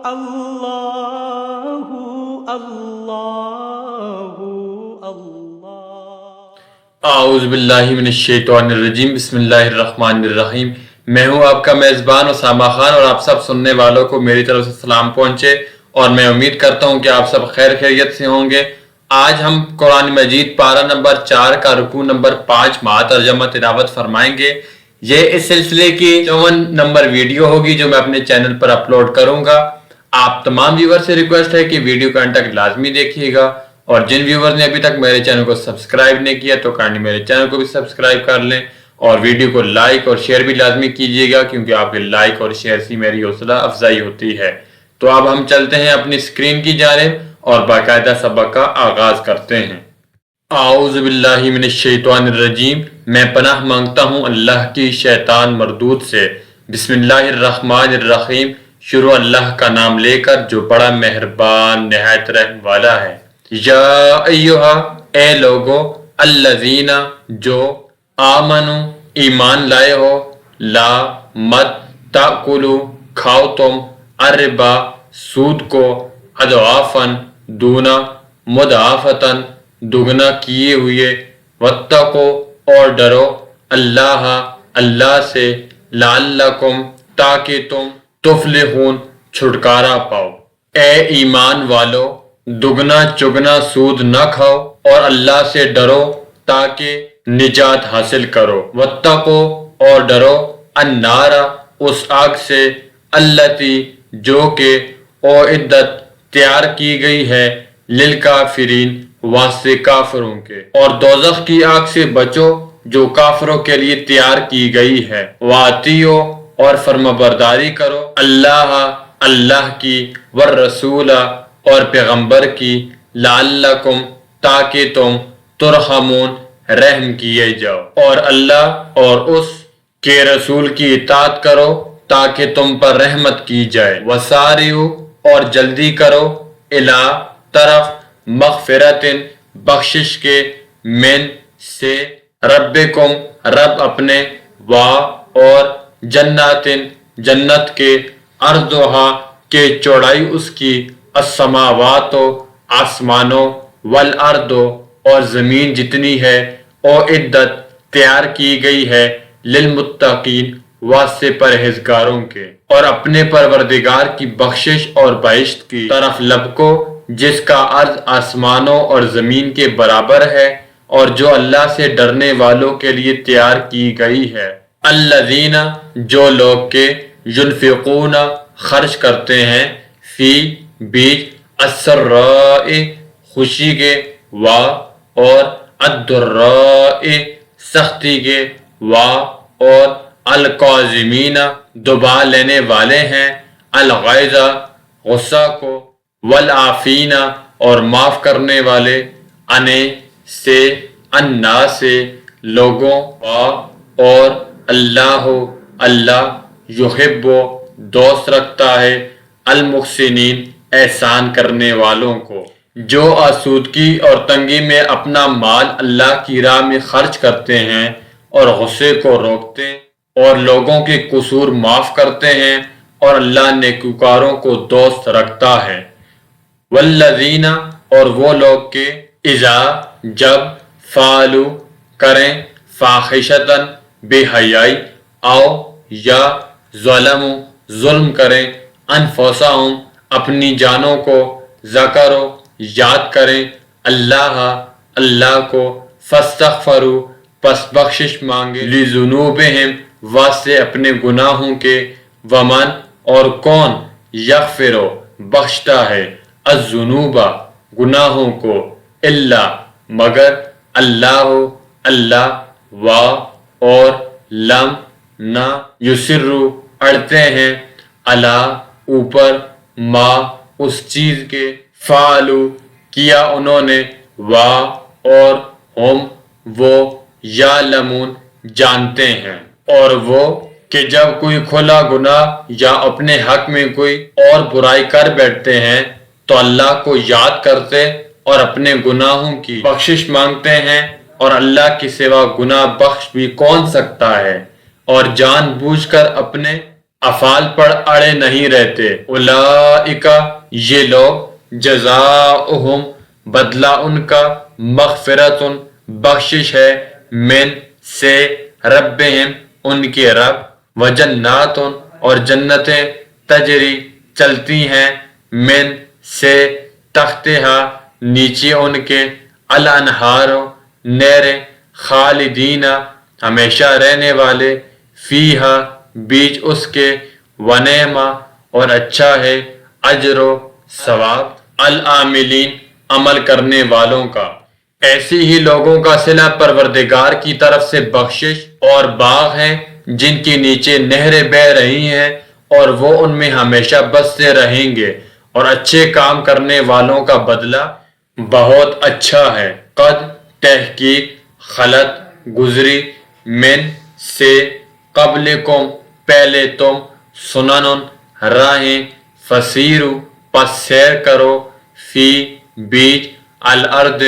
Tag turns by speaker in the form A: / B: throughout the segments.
A: اللہ اللہ اللہ۔
B: اعوذ باللہ من الشیطان الرجیم، بسم اللہ الرحمن الرحیم۔ میں ہوں آپ کا میزبان اسامہ خان، اور آپ سب سننے والوں کو میری طرف سے سلام پہنچے، اور میں امید کرتا ہوں کہ آپ سب خیر خیریت سے ہوں گے۔ آج ہم قرآن مجید پارہ نمبر 4 کا رکوع نمبر 5 مع ترجمہ تلاوت فرمائیں گے۔ یہ اس سلسلے کی 54 نمبر ویڈیو ہوگی جو میں اپنے چینل پر اپلوڈ کروں گا۔ آپ تمام ویور سے ریکویسٹ ہے کہ ویڈیو کا انڈ تک لازمی دیکھیے گا، اور جن ویور نے ابھی تک میرے چینل کو سبسکرائب نہیں کیا تو کائنڈلی میرے چینل کو بھی سبسکرائب کر لیں، اور ویڈیو کو لائک اور شیئر بھی لازمی کیجیے گا، کیونکہ آپ کے لائک اور شیئر سے میری حوصلہ افزائی ہوتی ہے۔ تو اب ہم چلتے ہیں اپنی اسکرین کی جانب اور باقاعدہ سبق کا آغاز کرتے ہیں۔ اعوذ باللہ من الشیطان الرجیم، میں پناہ مانگتا ہوں اللہ کی شیطان مردود سے۔ بسم اللہ الرحمن الرحیم، شروع اللہ کا نام لے کر جو بڑا مہربان نہایت رحم والا ہے۔ یا ایہا، اے لوگو، الذین جو آمنو ایمان لائے ہو، لا مت تاکلو کھاؤ تم، الربا سود کو، اضعافاً دونا، مضاعفتاً دگنا کیے ہوئے، واتقوا اور ڈرو، اللہ اللہ سے، لعلکم تاکہ تم تفلحون چھٹکارا پاؤ۔ اے ایمان والو، دگنا چگنا سود نہ کھاؤ اور اللہ سے ڈرو تاکہ نجات حاصل کرو۔ واتقوا اور ڈرو، النار اس آگ سے، التی جو کہ اعدت تیار کی گئی ہے، للکافرین واسطے کافروں کے، اور دوزخ کی آگ سے بچو جو کافروں کے لیے تیار کی گئی ہے۔ واتیو اور فرمانبرداری کرو، اللہ اللہ کی، والرسول اور پیغمبر کی، لعلکم تاکہ تم ترحمون رحم کیے جاؤ، اور اللہ اور اس کے رسول کی اطاعت کرو تاکہ تم پر رحمت کی جائے۔ وسارعوا اور جلدی کرو، الی طرف، مغفرت بخشش کے، من سے، ربکم رب اپنے، اور جنات جنت کے، ارضھا کے چوڑائی اس کی، السماوات آسمانوں، والارض اور زمین جتنی ہے، اعدت تیار کی گئی ہے، للمتقین واسطے پرہیزگاروں کے، اور اپنے پروردگار کی بخشش اور بہشت کی طرف لب کو، جس کا عرض آسمانوں اور زمین کے برابر ہے، اور جو اللہ سے ڈرنے والوں کے لیے تیار کی گئی ہے۔ الذین جو لوگ کے، ینفقون خرچ کرتے ہیں، فی بیچ، السراء خوشی کے، اور الضراء سختی کے، اور الکاظمین دبا لینے والے ہیں، الغیظ غصہ کو، والعافین اور معاف کرنے والے، انے سے، الناس سے لوگوں، اور اللہ اللہ یحب دوست رکھتا ہے، المحسنین احسان کرنے والوں کو۔ جو آسودگی اور تنگی میں اپنا مال اللہ کی راہ میں خرچ کرتے ہیں، اور غصے کو روکتے، اور لوگوں کے قصور معاف کرتے ہیں، اور اللہ نیکوکاروں کو دوست رکھتا ہے۔ والذین اور وہ لوگ کے، اذا جب، فعلوا کریں، فاحشۃً بے حیائی، او یا ظلموا ظلم کریں، انفسہم اپنی جانوں کو، ذکروا یاد کریں، اللہ اللہ کو، فاستغفروا پس بخشش مانگے، لذنوبہم واسطے اپنے گناہوں کے، ومن اور کون، یغفر بخشتا ہے، الذنوب گناہوں کو، الا مگر، اللہ اللہ، اور لم نہ، یصر اڑتے ہیں، علی اوپر، ما اس چیز کے، فعلوا کیا انہوں نے، اور ہم وہ، یعلمون جانتے ہیں، اور وہ کہ جب کوئی کھلا گناہ یا اپنے حق میں کوئی اور برائی کر بیٹھتے ہیں تو اللہ کو یاد کرتے اور اپنے گناہوں کی بخشش مانگتے ہیں، اور اللہ کے سوا گناہ بخش بھی کون سکتا ہے، اور جان بوجھ کر اپنے افعال پر اڑے نہیں رہتے۔ اولئک یہ لوگ جزاؤہم بدلہ ان کا مغفرۃ بخشش ہے من سے ربہم ان کے رب وجنات اور جنتیں تجری چلتی ہیں من سے تحتہا نیچے ان کے الانہار نہریں خالدین ہمیشہ رہنے والے فیہا بیچ اس کے ونعما اور اچھا ہے اجر و ثواب العاملین عمل کرنے والوں کا۔ ایسی ہی لوگوں کا صلہ پروردگار کی طرف سے بخشش اور باغ ہیں جن کے نیچے نہریں بہہ رہی ہیں اور وہ ان میں ہمیشہ بستے رہیں گے، اور اچھے کام کرنے والوں کا بدلہ بہت اچھا ہے۔ قد تحقیق خلط گزری من سے قبلکم پہلے تم سنن راہیں فسیرو پس سیر کرو فی بیچ الارض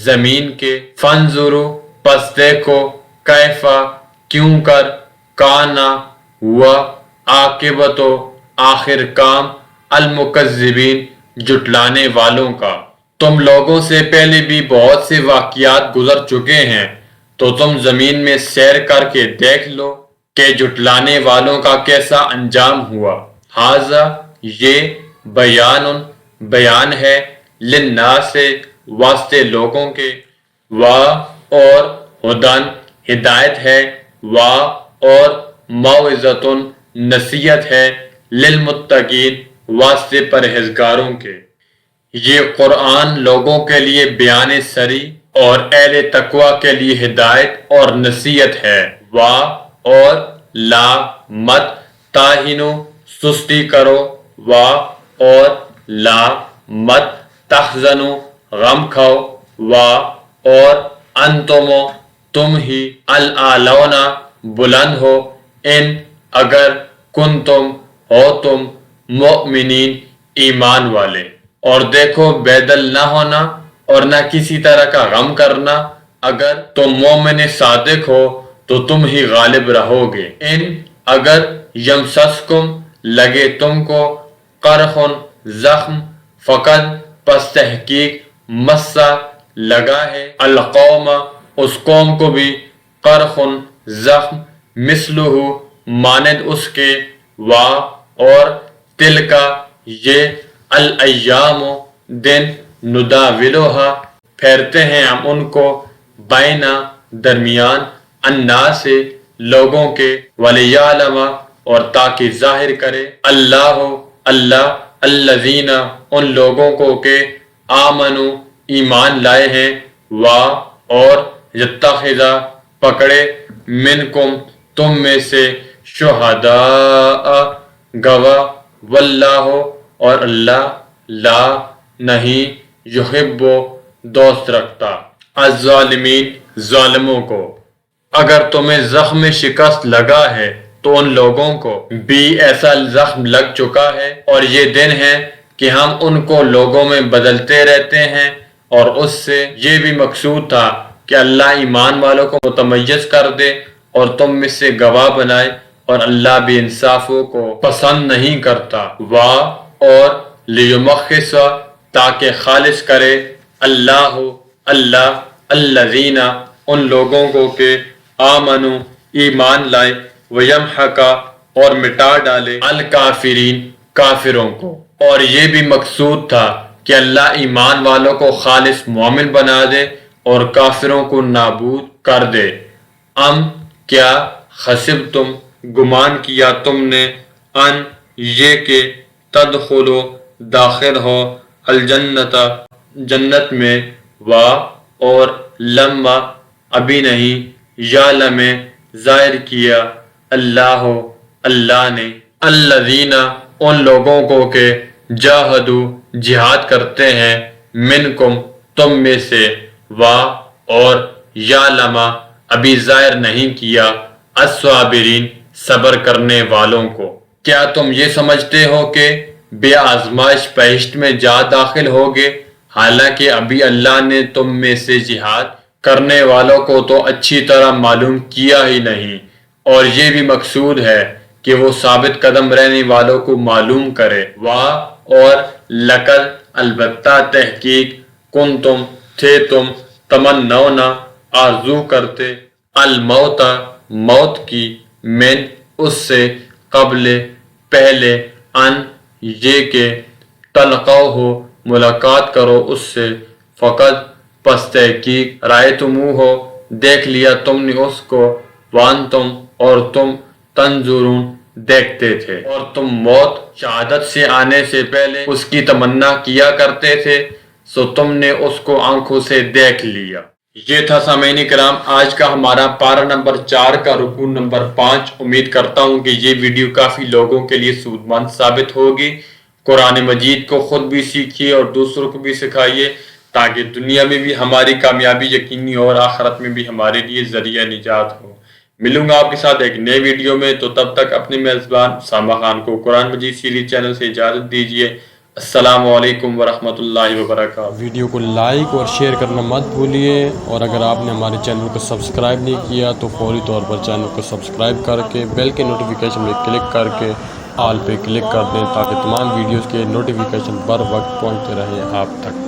B: زمین کے فانظرو پس دیکھو کیفا کیوں کر کانا ہوا عاقبت آخر کام المکذبین جھٹلانے والوں کا۔ تم لوگوں سے پہلے بھی بہت سے واقعات گزر چکے ہیں تو تم زمین میں سیر کر کے دیکھ لو کہ جھٹلانے والوں کا کیسا انجام ہوا۔ ھذا یہ بیان ہے للناس واسطے لوگوں کے، اور ہدن ہدایت ہے، اور موعظۃ نصیحت ہے للمتقین واسطے پرہیزگاروں کے۔ یہ قرآن لوگوں کے لیے بیان سری اور اہل تقوی کے لیے ہدایت اور نصیحت ہے۔ اور لا مت تاہنو سستی کرو، اور لا مت تحزنو غم کھاؤ، اور انتم تم ہی الاعلون بلند ہو، ان اگر کنتم ہو تم مؤمنین ایمان والے۔ اور دیکھو بیدل نہ ہونا اور نہ کسی طرح کا غم کرنا، اگر تم مومن صادق ہو تو تم ہی غالب رہو گے۔ ان اگر یمسسکم لگے تم کو قرحن زخم، فقد پس تحقیق مسا لگا ہے القوم اس قوم کو بھی قرحن زخم مثلہ مانند اس کے، اور تلکا یہ الایام دن نداولھا پھیرتے ہیں ہم ان کو بینا درمیان الناس لوگوں کے ولیعلم اور تاکہ ظاہر کرے اللہ الذین ان لوگوں کو کہ آمنو ایمان لائے ہیں، اور یتخذ پکڑے منکم تم میں سے شہداء گواہ، واللہ اور اللہ لا نہیں یحب دوست رکھتا الظالمین ظالموں کو۔ اگر تمہیں زخم شکست لگا ہے تو ان لوگوں کو بھی ایسا زخم لگ چکا ہے، اور یہ دن ہے کہ ہم ان کو لوگوں میں بدلتے رہتے ہیں، اور اس سے یہ بھی مقصود تھا کہ اللہ ایمان والوں کو متمیز کر دے اور تم میں سے گواہ بنائے، اور اللہ بھی انصافوں کو پسند نہیں کرتا۔ اور لیمخص تاکہ خالص کرے اللہ الذین ان لوگوں کو کہ آمنو ایمان لائے، ویمحق اور مٹا ڈالے الکافرین کافروں کو۔ اور یہ بھی مقصود تھا کہ اللہ ایمان والوں کو خالص مومن بنا دے اور کافروں کو نابود کر دے۔ کیا حسبتم گمان کیا تم نے ان یہ کہ تدخلوا داخل ہو الجنت جنت میں، اور لما ابھی نہیں یعلم ظاہر کیا اللہ نے الذین ان لوگوں کو کہ جاہدو جہاد کرتے ہیں منکم تم میں سے، اور یعلم ابھی ظاہر نہیں کیا الصابرین صبر کرنے والوں کو۔ کیا تم یہ سمجھتے ہو کہ بے آزمائش بہشت میں جا داخل ہوگے، حالانکہ ابھی اللہ نے تم میں سے جہاد کرنے والوں کو تو اچھی طرح معلوم کیا ہی نہیں۔ اور یہ بھی مقصود ہے کہ وہ ثابت قدم رہنے والوں کو معلوم کرے۔ واہ اور لقد البتہ تحقیق کن تم تھے تم تمنون آرزو کرتے الموت موت کی من اس سے قبل پہلے ان یہ کہ تلقوا ہو ملاقات کرو اس سے فقط پس تحقیق رائے تمو ہو دیکھ لیا تم نے اس کو وان تم اور تم تنظرون دیکھتے تھے اور تم موت شہادت سے آنے سے پہلے اس کی تمنا کیا کرتے تھے سو تم نے اس کو آنکھوں سے دیکھ لیا۔ یہ تھا سامعین کرام آج کا ہمارا پارہ نمبر 4 کا رکوع نمبر 5۔ امید کرتا ہوں کہ یہ ویڈیو کافی لوگوں کے لیے سود مند ثابت ہوگی۔ قرآن مجید کو خود بھی سیکھیے اور دوسروں کو بھی سکھائیے تاکہ دنیا میں بھی ہماری کامیابی یقینی ہو اور آخرت میں بھی ہمارے لیے ذریعہ نجات ہو۔ ملوں گا آپ کے ساتھ ایک نئے ویڈیو میں، تو تب تک اپنے میزبان اسامہ خان کو قرآن مجید سیریز چینل سے اجازت دیجیے۔ السلام علیکم ورحمۃ اللہ وبرکاتہ۔
C: ویڈیو کو لائک اور شیئر کرنا مت بھولیے، اور اگر آپ نے ہمارے چینل کو سبسکرائب نہیں کیا تو فوری طور پر چینل کو سبسکرائب کر کے بیل کے نوٹیفیکیشن میں کلک کر کے آل پہ کلک کر دیں تاکہ تمام ویڈیوز کے نوٹیفیکیشن بر وقت پہنچتے رہیں آپ تک۔